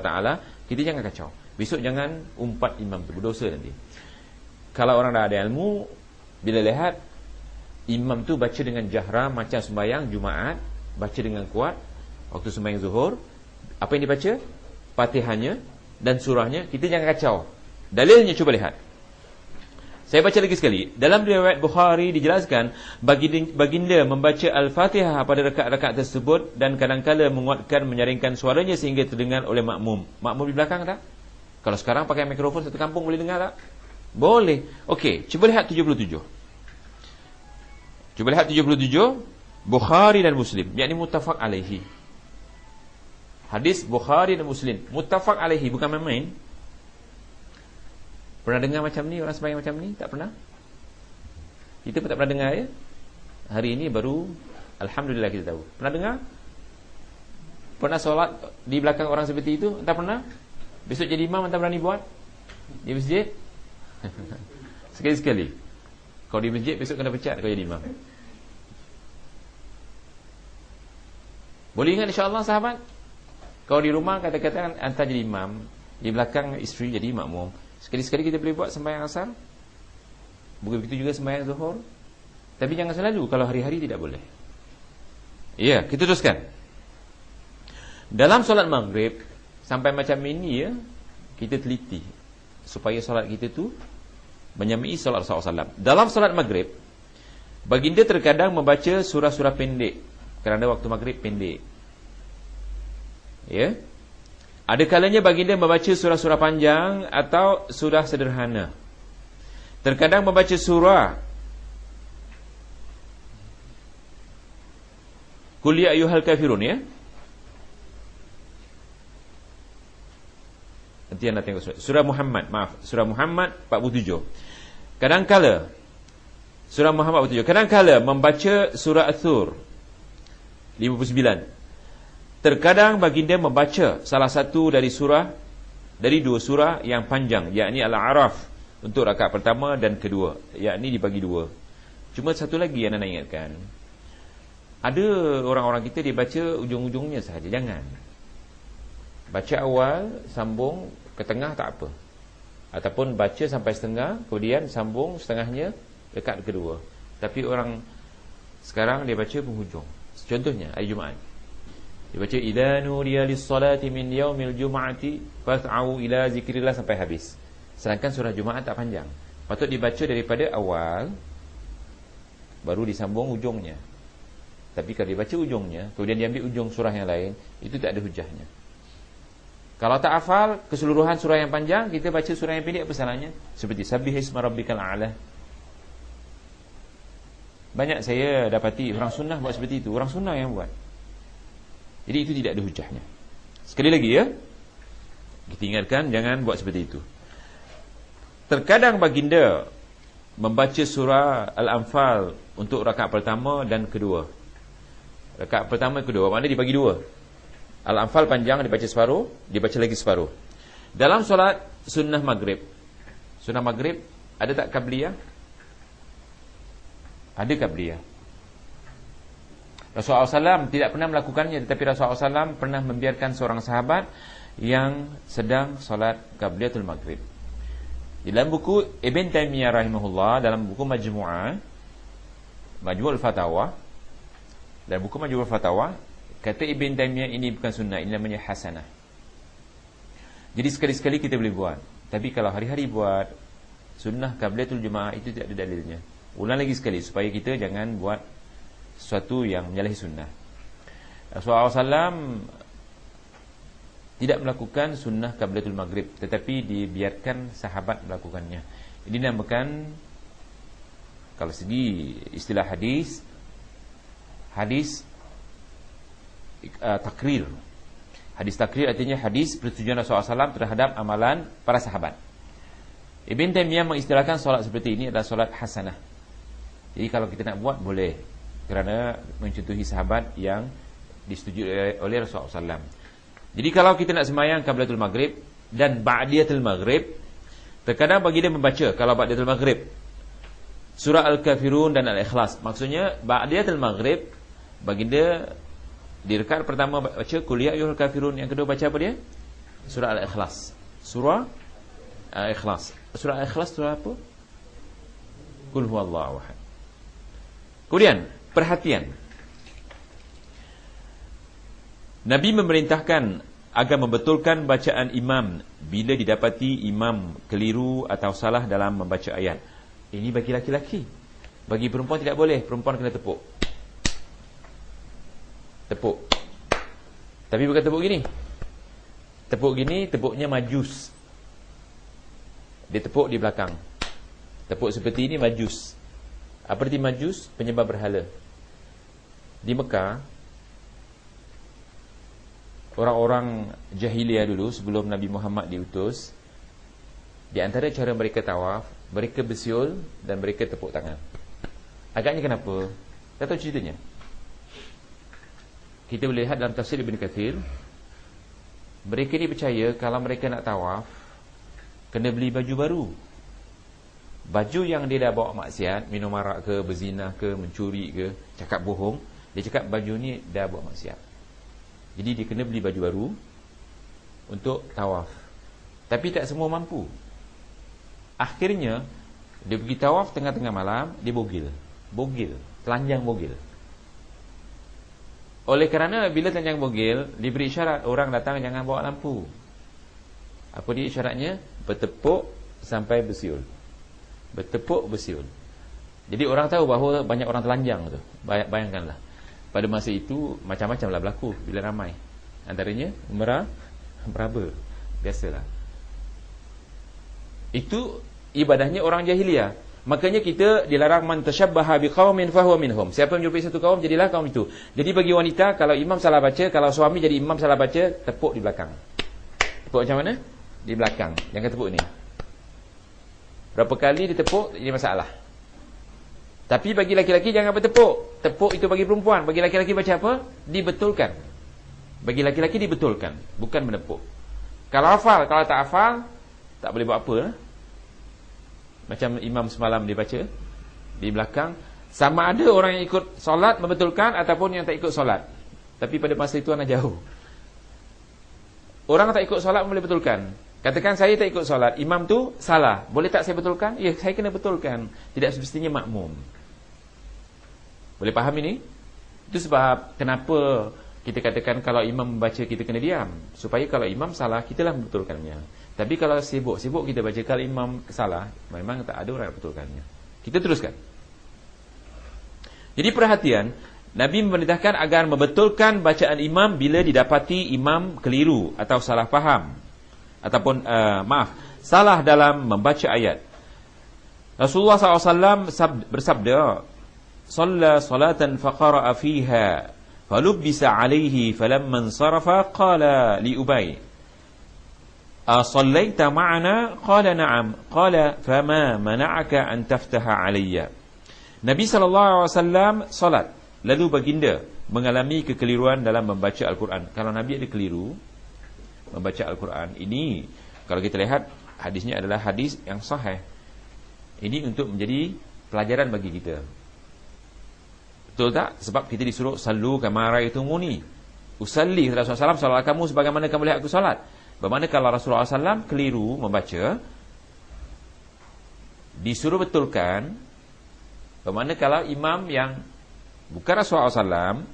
Ta'ala, kita jangan kacau. Besok jangan umpat imam tu, berdosa nanti. Kalau orang dah ada ilmu, bila lihat imam tu baca dengan jahra macam sembahyang Jumaat, baca dengan kuat waktu sembahyang Zuhur, apa yang dibaca? Fatihahnya dan surahnya, kita jangan kacau. Dalilnya cuba lihat. Saya baca lagi sekali. Dalam riwayat Bukhari dijelaskan baginda membaca Al-Fatihah pada rakaat-rakaat tersebut dan kadang-kala menguatkan, menyaringkan suaranya sehingga terdengar oleh makmum. Makmum di belakang tak? Kalau sekarang pakai mikrofon satu kampung boleh dengar tak? Boleh. Okey, cuba lihat 77. Cuba lihat 77, Bukhari dan Muslim, yakni muttafaq alaihi. Hadis Bukhari dan Muslim, muttafaq alaihi, bukan main-main. Pernah dengar macam ni, orang sembahyang macam ni? Tak pernah? Kita pun tak pernah dengar ya? Hari ini baru alhamdulillah kita tahu. Pernah dengar? Pernah solat di belakang orang seperti itu? Tak pernah? Besok jadi imam tak berani buat? Di masjid? Sekali-sekali. Kalau di masjid besok kena pecat kau jadi imam. Boleh ingat insya-Allah sahabat? Kalau di rumah kata-kata hantar jadi imam, di belakang isteri jadi makmum. Sekali-sekali kita boleh buat sembahyang asar. Begitu juga sembahyang zuhur. Tapi jangan selalu, kalau hari-hari tidak boleh. Ya, kita teruskan. Dalam solat maghrib sampai macam ini ya, kita teliti supaya solat kita tu menyamai solat Rasulullah SAW. Dalam solat maghrib, baginda terkadang membaca surah-surah pendek kerana waktu maghrib pendek. Ya. Ada kalanya baginda membaca surah-surah panjang atau surah sederhana. Terkadang membaca surah Qul ya ayyuhal kafirun ya. Nanti anda tengok surah Muhammad, maaf, surah Muhammad 47. Kadang-kala surah Muhammad 47, kadang-kala membaca surah Ath-Thur 59. Terkadang baginda membaca salah satu dari dua surah yang panjang, yakni Al-A'raf untuk rakaat pertama dan kedua, yakni dibagi dua. Cuma satu lagi yang nak ingatkan. Ada orang-orang kita dia baca ujung-ujungnya sahaja, jangan. Baca awal, sambung ke tengah tak apa. Ataupun baca sampai setengah, kemudian sambung setengahnya dekat kedua. Tapi orang sekarang dia baca penghujung. Contohnya hari Jumaat, dia baca idza nudiya lis-salati min yaumil jum'ati fas'au ila zikrillah sampai habis. Sedangkan surah Jumaat tak panjang. Patut dibaca daripada awal baru disambung ujungnya. Tapi kalau dibaca ujungnya kemudian diambil ujung surah yang lain, itu tak ada hujahnya. Kalau tak hafal keseluruhan surah yang panjang, kita baca surah yang pendek, apa salahnya? Seperti Sabbihisma rabbikal a'la. Banyak saya dapati orang sunnah buat seperti itu. Orang sunnah yang buat. Jadi itu tidak ada hujahnya. Sekali lagi ya, kita ingatkan jangan buat seperti itu. Terkadang baginda membaca surah Al-Anfal untuk rakaat pertama dan kedua. Rakaat pertama dan kedua, maknanya dibagi dua. Al-Anfal panjang, dibaca separuh, dibaca lagi separuh. Dalam solat sunnah maghrib, sunnah maghrib ada tak qabliyah? Ada qabliyah. Rasulullah SAW tidak pernah melakukannya, tetapi Rasulullah SAW pernah membiarkan seorang sahabat yang sedang solat qabliyatul maghrib. Di dalam buku Ibn Taymiyah rahimahullah, dalam buku Majmu'ul Fatawa, dalam buku Majmu'ul Fatawa, kata Ibn Taymiyah ini bukan sunnah, ini namanya hasanah. Jadi sekali-sekali kita boleh buat. Tapi kalau hari-hari buat sunnah qabliyatul jemaah, itu tidak ada dalilnya. Ulang lagi sekali supaya kita jangan buat sesuatu yang menyalahi sunnah. Rasulullah SAW tidak melakukan sunnah qabliyatul maghrib, tetapi dibiarkan sahabat melakukannya. Ini dinamakan, kalau segi istilah hadis takrir. Hadis takrir artinya hadis persetujuan Rasulullah SAW terhadap amalan para sahabat. Ibn Taymiyah mengistilahkan solat seperti ini adalah solat hasanah. Jadi kalau kita nak buat boleh, kerana mencontohi sahabat yang disetujui oleh Rasulullah SAW. Jadi kalau kita nak sembahyang qablatul maghrib dan ba'diyatul maghrib, terkadang baginda membaca kalau ba'diyatul maghrib surah Al-Kafirun dan Al-Ikhlas. Maksudnya ba'diyatul maghrib baginda di rakaat pertama baca Qul ya ayyuhal kafirun, yang kedua baca apa dia? Surah Al-Ikhlas. Surah Al-Ikhlas. Surah Al-Ikhlas surah apa? Qul huwallahu ahad. Kemudian, perhatian. Nabi memerintahkan agar membetulkan bacaan imam bila didapati imam keliru atau salah dalam membaca ayat. Ini bagi laki-laki. Bagi perempuan tidak boleh. Perempuan kena tepuk. Tepuk. Tapi bukan tepuk gini. Tepuk gini, tepuknya majus. Dia tepuk di belakang. Tepuk seperti ini majus. Apa arti majus? Penyembah berhala. Di Mekah, orang-orang jahiliah dulu sebelum Nabi Muhammad diutus, di antara cara mereka tawaf, mereka bersiul dan mereka tepuk tangan. Agaknya kenapa? Tak tahu ceritanya. Kita boleh lihat dalam tafsir Ibn Kathir, mereka ni percaya kalau mereka nak tawaf, kena beli baju baru. Baju yang dia dah bawa maksiat, minum arak ke, berzinah ke, mencuri ke, cakap bohong, dia cakap baju ni dah bawa maksiat. Jadi dia kena beli baju baru untuk tawaf. Tapi tak semua mampu. Akhirnya dia pergi tawaf tengah-tengah malam, dia bogil. Bogil, telanjang bogil. Oleh kerana bila telanjang bogil, diberi isyarat orang datang jangan bawa lampu. Apa dia isyaratnya? Bertepuk sampai bersiul. Bertepuk bersiul. Jadi orang tahu bahawa banyak orang telanjang tu. Bayangkanlah. Pada masa itu macam-macamlah berlaku bila ramai. Antaranya meraba. Biasalah. Itu ibadahnya orang jahiliah. Makanya kita dilarang man tashabbaha biqaumin fahuwa minhum. Siapa menyerupai satu kaum, jadilah kaum itu. Jadi bagi wanita, kalau imam salah baca, kalau suami jadi imam salah baca, tepuk di belakang. Tepuk macam mana? Di belakang. Jangan tepuk ni. Berapa kali ditepuk, ini masalah. Tapi bagi laki-laki jangan bertepuk. Tepuk itu bagi perempuan. Bagi laki-laki baca apa? Dibetulkan. Bagi laki-laki dibetulkan, bukan menepuk. Kalau hafal, kalau tak hafal, tak boleh buat apa lah. Macam imam semalam dia baca di belakang. Sama ada orang yang ikut solat membetulkan ataupun yang tak ikut solat. Tapi pada masa itu anak jauh. Orang tak ikut solat boleh betulkan. Katakan saya tak ikut solat, imam tu salah, boleh tak saya betulkan? Ya, saya kena betulkan. Tidak semestinya makmum. Boleh faham ini? Itu sebab kenapa kita katakan kalau imam membaca kita kena diam, supaya kalau imam salah kitalah membetulkannya. Tapi kalau sibuk kita baca, kalau imam salah, memang tak ada orang yang betulkannya. Kita teruskan. Jadi perhatian, Nabi memerintahkan agar membetulkan bacaan imam bila didapati imam keliru atau salah faham ataupun salah dalam membaca ayat. Rasulullah SAW bersabda, "Shalla salatan faqara'a fiha falubbisa 'alaihi falamma insarafa qala li Ubay, "Asallaita ma'ana?" Qala na'am. Qala fama mana'aka an taftaha 'alayya. Nabi SAW salat, lalu baginda mengalami kekeliruan dalam membaca Al-Quran. Kalau Nabi ada keliru membaca Al-Quran, ini kalau kita lihat hadisnya adalah hadis yang sahih. Ini untuk menjadi pelajaran bagi kita. Betul tak? Sebab kita disuruh sallu kama ra'aitumuni usalli. Rasulullah SAW, salat kamu sebagaimana kamu lihat aku salat. Bermakna kalau Rasulullah SAW keliru membaca, disuruh betulkan. Bermakna kalau imam yang bukan Rasulullah SAW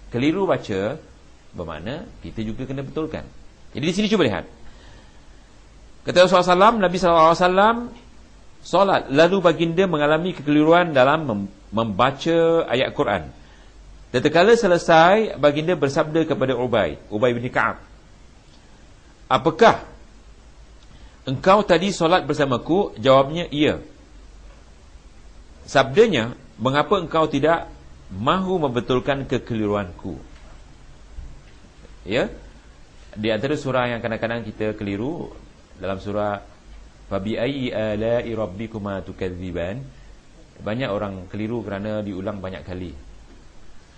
keliru baca, bermakna kita juga kena betulkan. Jadi di sini cuba lihat. Kata Rasulullah SAW, Nabi SAW solat, lalu baginda mengalami kekeliruan dalam membaca ayat Quran. Tatkala selesai, baginda bersabda kepada Ubay bin Ka'ab, "Apakah engkau tadi solat bersamaku?" Jawabnya, "Iya." Sabdanya, "Mengapa engkau tidak mahu membetulkan kekeliruanku?" Ya. Di antara surah yang kadang-kadang kita keliru, dalam surah Fabi ayyi ala'i rabbikuma tukadziban, banyak orang keliru kerana diulang banyak kali.